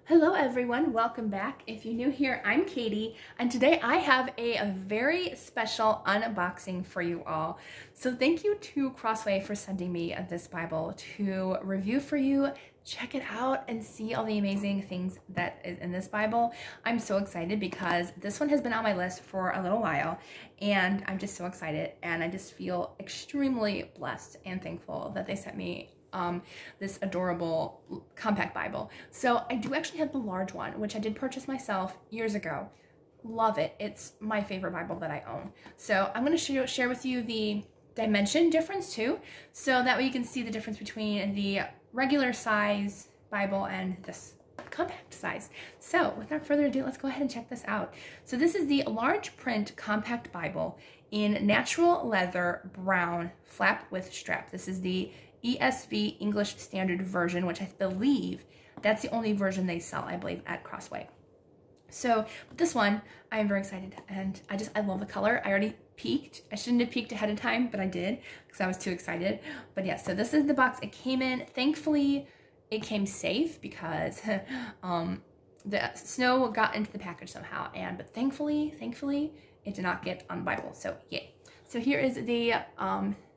Hello everyone, welcome back. If you're new here, I'm Katie, and today I have a very special unboxing for you all. So thank you to Crossway for sending me this Bible to review for you, check it out, and see all the amazing things that is in this Bible. I'm so excited because this one has been on my list for a little while, and I'm just so excited, and I just feel extremely blessed and thankful that they sent me this adorable compact Bible. So I do actually have the large one, which I did purchase myself years ago. Love it. It's my favorite Bible that I own. So I'm going to share with you the dimension difference too, so that way you can see the difference between the regular size Bible and this compact size. So without further ado, let's go ahead and check this out. So this is the large print compact Bible in natural leather brown flap with strap. This is the ESV English Standard Version, which I believe that's the only version they sell, I believe, at Crossway. So this one, I am very excited, and I love the color. I already peeked. I shouldn't have peeked ahead of time, but I did because I was too excited. But yeah, so this is the box it came in. Thankfully, it came safe because the snow got into the package somehow, but thankfully, it did not get on the Bible. So yay. So here is the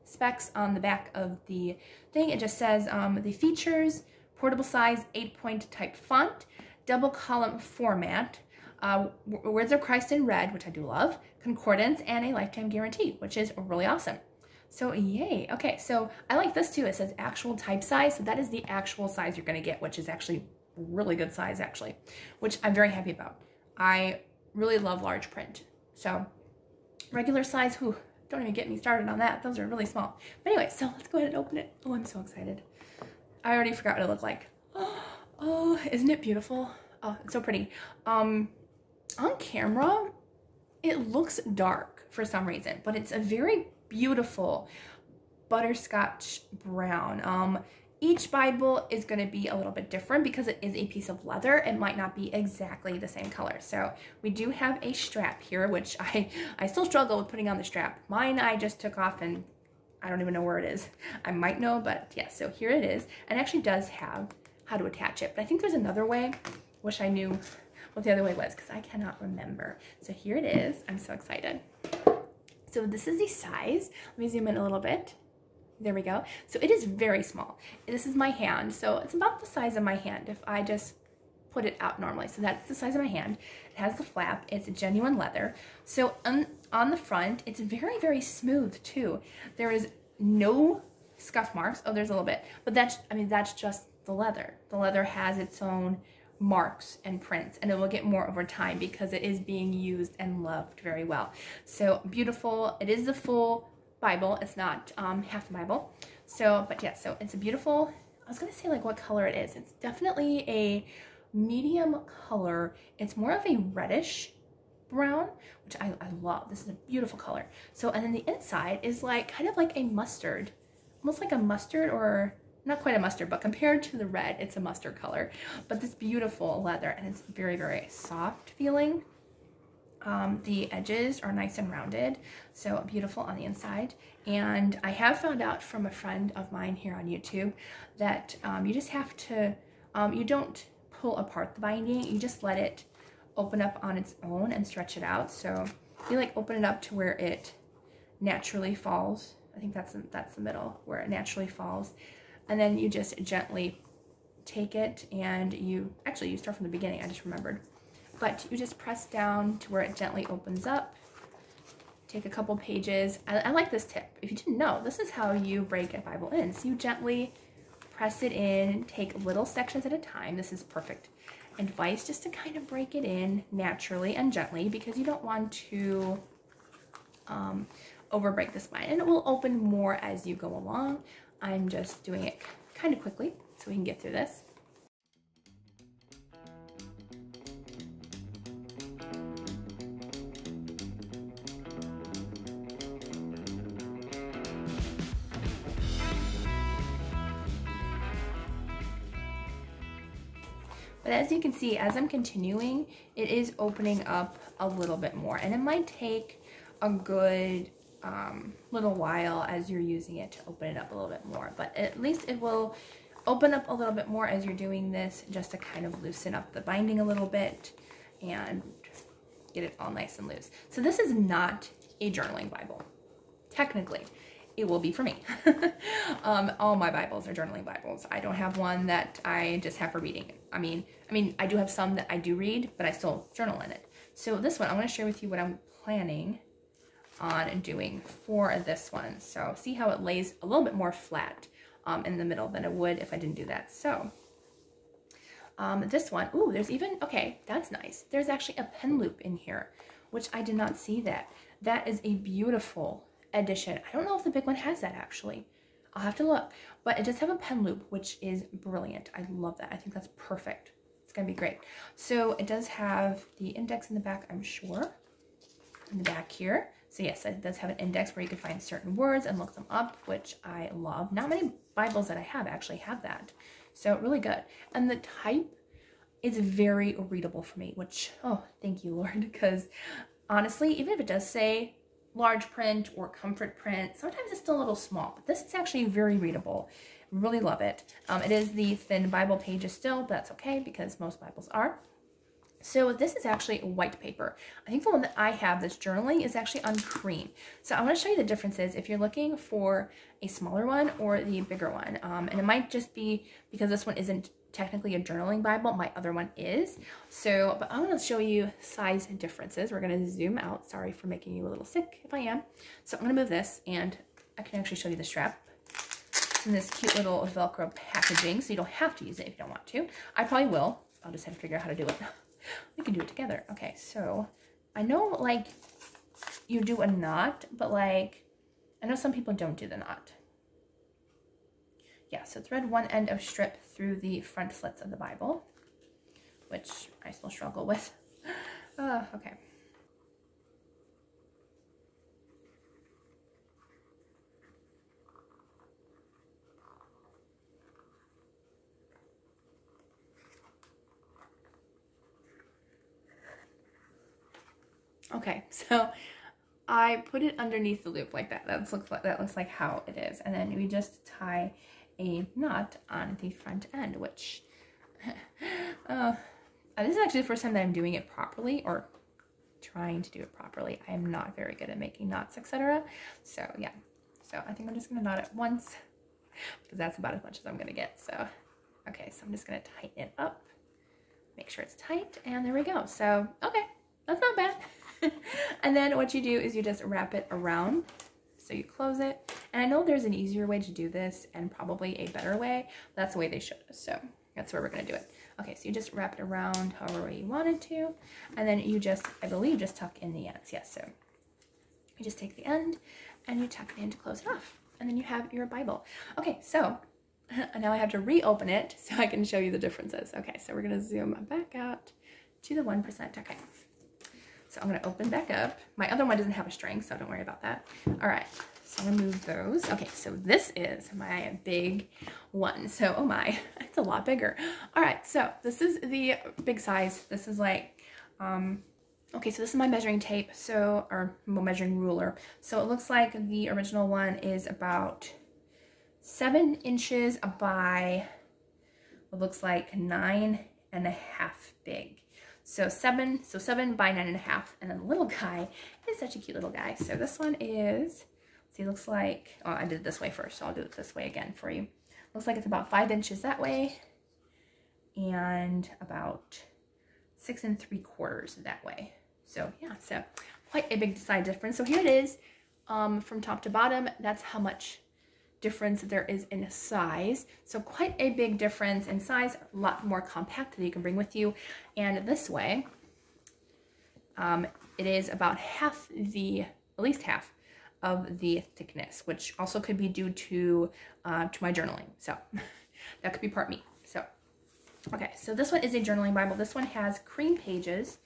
specs on the back of the thing. It just says the features: portable size 8-point type font, double column format, words of Christ in red, which I do love, concordance, and a lifetime guarantee, which is really awesome. So yay. Okay, so I like this too. It says actual type size, so that is the actual size you're going to get, which is actually really good size actually, which I'm very happy about. I really love large print. So regular size, whew, don't even get me started on that. Those are really small. But anyway, so let's go ahead and open it. Oh, I'm so excited. I already forgot what it looked like. Oh, isn't it beautiful? Oh, it's so pretty. On camera, it looks dark for some reason, but it's a very beautiful butterscotch brown. Each Bible is going to be a little bit different because it is a piece of leather. It might not be exactly the same color. So we do have a strap here, which I still struggle with putting on the strap. Mine I just took off and I don't even know where it is. I might know, but yeah, so here it is. And it actually does have how to attach it. But I think there's another way. Wish I knew what the other way was because I cannot remember. So here it is. I'm so excited. So this is the size. Let me zoom in a little bit. There we go. So it is very small. This is my hand. So it's about the size of my hand if I just put it out normally. So that's the size of my hand. It has the flap. It's a genuine leather. So on the front, it's very, very smooth too. There is no scuff marks. Oh, there's a little bit. But that's just the leather. The leather has its own marks and prints, and it will get more over time because it is being used and loved very well. So beautiful. It is the full Bible. It's not half the Bible. So, but yeah, so it's a beautiful, I was going to say like what color it is. It's definitely a medium color. It's more of a reddish brown, which I love. This is a beautiful color. So, and then the inside is like kind of like a mustard, almost like a mustard, or not quite a mustard, but compared to the red, it's a mustard color. But this beautiful leather, and it's very, very soft feeling. The edges are nice and rounded, so beautiful on the inside. And I have found out from a friend of mine here on YouTube that you just have to, you don't pull apart the binding, you just let it open up on its own and stretch it out. So you like open it up to where it naturally falls. I think that's the middle, where it naturally falls. And then you just gently take it, and you start from the beginning, I just remembered. But you just press down to where it gently opens up. Take a couple pages. I like this tip. If you didn't know, this is how you break a Bible in. So you gently press it in, take little sections at a time. This is perfect advice just to kind of break it in naturally and gently, because you don't want to overbreak the spine. And it will open more as you go along. I'm just doing it kind of quickly so we can get through this. But as you can see, as I'm continuing, it is opening up a little bit more, and it might take a good little while as you're using it to open it up a little bit more, but at least it will open up a little bit more as you're doing this, just to kind of loosen up the binding a little bit and get it all nice and loose. So this is not a journaling Bible. Technically, it will be for me. All my Bibles are journaling Bibles. I don't have one that I just have for reading. I mean, I do have some that I do read, but I still journal in it. So this one, I'm going to share with you what I'm planning on doing for this one. So see how it lays a little bit more flat in the middle than it would if I didn't do that. So this one, ooh, there's even, okay, that's nice. There's actually a pen loop in here, which I did not see that. That is a beautiful addition. I don't know if the big one has that actually. I'll have to look, but it does have a pen loop, which is brilliant. I love that. I think that's perfect. It's going to be great. So it does have the index in the back, I'm sure, in the back here. So yes, it does have an index where you can find certain words and look them up, which I love. Not many Bibles that I have actually have that. So really good. And the type is very readable for me, which, oh, thank you, Lord, because honestly, even if it does say large print or comfort print, sometimes it's still a little small, but this is actually very readable. Really love it. It is the thin Bible pages still, but that's okay because most Bibles are. So this is actually white paper. I think the one that I have that's journaling is actually on cream. So I want to show you the differences if you're looking for a smaller one or the bigger one. And it might just be because this one isn't technically a journaling Bible, my other one is. So, but I'm going to show you size differences. We're going to zoom out. Sorry for making you a little sick if I am. So I'm going to move this and I can actually show you the strap. It's in this cute little Velcro packaging, so you don't have to use it if you don't want to. I probably will. I'll just have to figure out how to do it. We can do it together. Okay, so I know like you do a knot, but like I know some people don't do the knot. Yeah, so thread one end of strip through the front slits of the Bible, which I still struggle with. Okay. Okay, so I put it underneath the loop like that. That looks like how it is. And then we just tie a knot on the front end, which this is actually the first time that I'm doing it properly, or trying to do it properly. I am not very good at making knots, etc. So yeah, so I think I'm just gonna knot it once because that's about as much as I'm gonna get. So okay, so I'm just gonna tighten it up, make sure it's tight, and there we go. So okay, that's not bad. And then what you do is you just wrap it around. So you close it. And I know there's an easier way to do this and probably a better way. That's the way they showed us. So that's where we're going to do it. Okay, so you just wrap it around however way you wanted to. And then you just, I believe, just tuck in the ends. Yes, so you just take the end and you tuck it in to close it off. And then you have your Bible. Okay, so now I have to reopen it so I can show you the differences. Okay, so we're going to zoom back out to the 1%. Okay. So I'm going to open back up. My other one doesn't have a string, so don't worry about that. All right, so I'm going to move those. Okay, so this is my big one. So, oh my, it's a lot bigger. All right, so this is the big size. This is like, okay, so this is my measuring tape, so, or measuring ruler. So it looks like the original one is about 7 inches by what looks like 9.5 big. So 7 by 9.5, and then the little guy is such a cute little guy. So this one is, see, looks like, oh, I did it this way first, so I'll do it this way again for you. Looks like it's about 5 inches that way, and about 6 3/4 that way. So yeah, so quite a big size difference. So here it is, from top to bottom. That's how much difference there is in size. So quite a big difference in size, a lot more compact that you can bring with you. And this way, it is about half the, at least half of the thickness, which also could be due to my journaling. So that could be part me. So, okay, so this one is a journaling Bible. This one has cream pages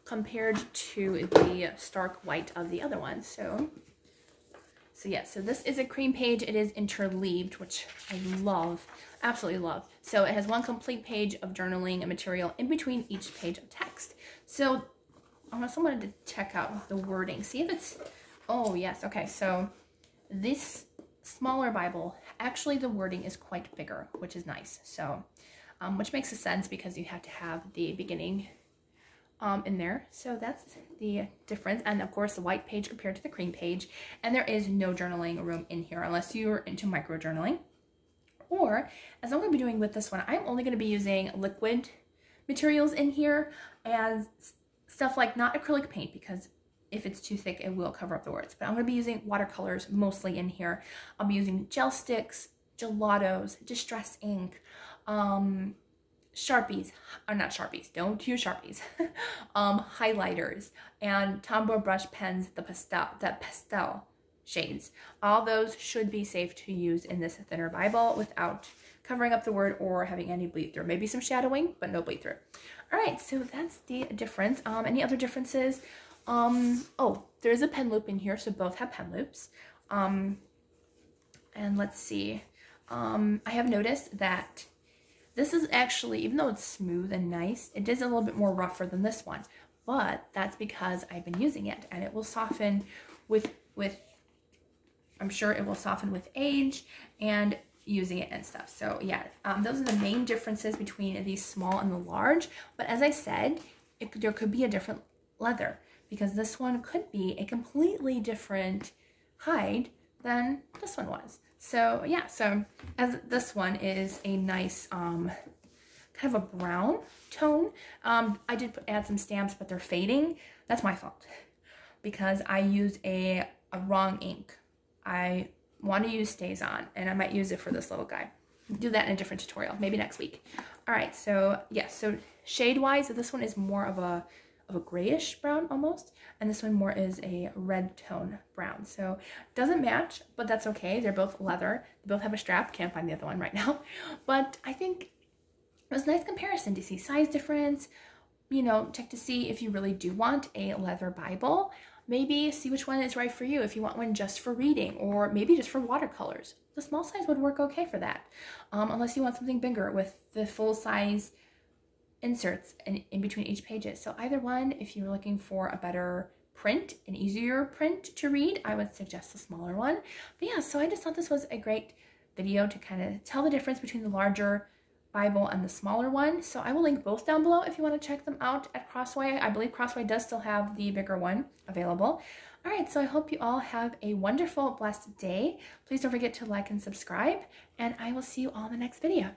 compared to the stark white of the other one. So yeah, so this is a cream page. It is interleaved, which I love, absolutely love. So it has one complete page of journaling and material in between each page of text. So I also wanted to check out the wording, see if it's, oh yes, okay, so this smaller Bible, actually the wording is quite bigger, which is nice. So, which makes sense because you have to have the beginning in there. So that's the difference. And of course the white page compared to the cream page. And there is no journaling room in here unless you're into micro journaling. Or, as I'm going to be doing with this one, I'm only going to be using liquid materials in here and stuff like not acrylic paint, because if it's too thick it will cover up the words. But I'm going to be using watercolors mostly in here. I'll be using gel sticks, gelatos, distress ink, Sharpies, or not Sharpies, don't use Sharpies, highlighters, and Tombow brush pens, the pastel shades. All those should be safe to use in this thinner Bible without covering up the word or having any bleed through. Maybe some shadowing, but no bleed through. All right, so that's the difference. Any other differences? Oh, there's a pen loop in here, so both have pen loops. And let's see. I have noticed that this is actually, even though it's smooth and nice, it is a little bit more rougher than this one. But that's because I've been using it, and it will soften with I'm sure it will soften with age and using it and stuff. So yeah, those are the main differences between the small and the large. But as I said, there could be a different leather, because this one could be a completely different hide than this one was. So yeah, so as this one is a nice kind of a brown tone. I did add some stamps, but they're fading. That's my fault, because I used a wrong ink. I want to use Stays On, and I might use it for this little guy. Do that in a different tutorial, maybe next week. All right, so yeah, so shade-wise, this one is more of a grayish brown almost, and this one more is a red tone brown. So doesn't match, but that's okay. They're both leather. They both have a strap. Can't find the other one right now, but I think it was a nice comparison to see size difference. You know, check to see if you really do want a leather Bible. Maybe see which one is right for you. If you want one just for reading, or maybe just for watercolors, the small size would work okay for that. Unless you want something bigger with the full size inserts in between each pages. So either one, if you're looking for a better print, an easier print to read, I would suggest the smaller one. But yeah, so I just thought this was a great video to kind of tell the difference between the larger Bible and the smaller one. So I will link both down below if you want to check them out at Crossway. I believe Crossway does still have the bigger one available. All right, so I hope you all have a wonderful, blessed day. Please don't forget to like and subscribe, and I will see you all in the next video.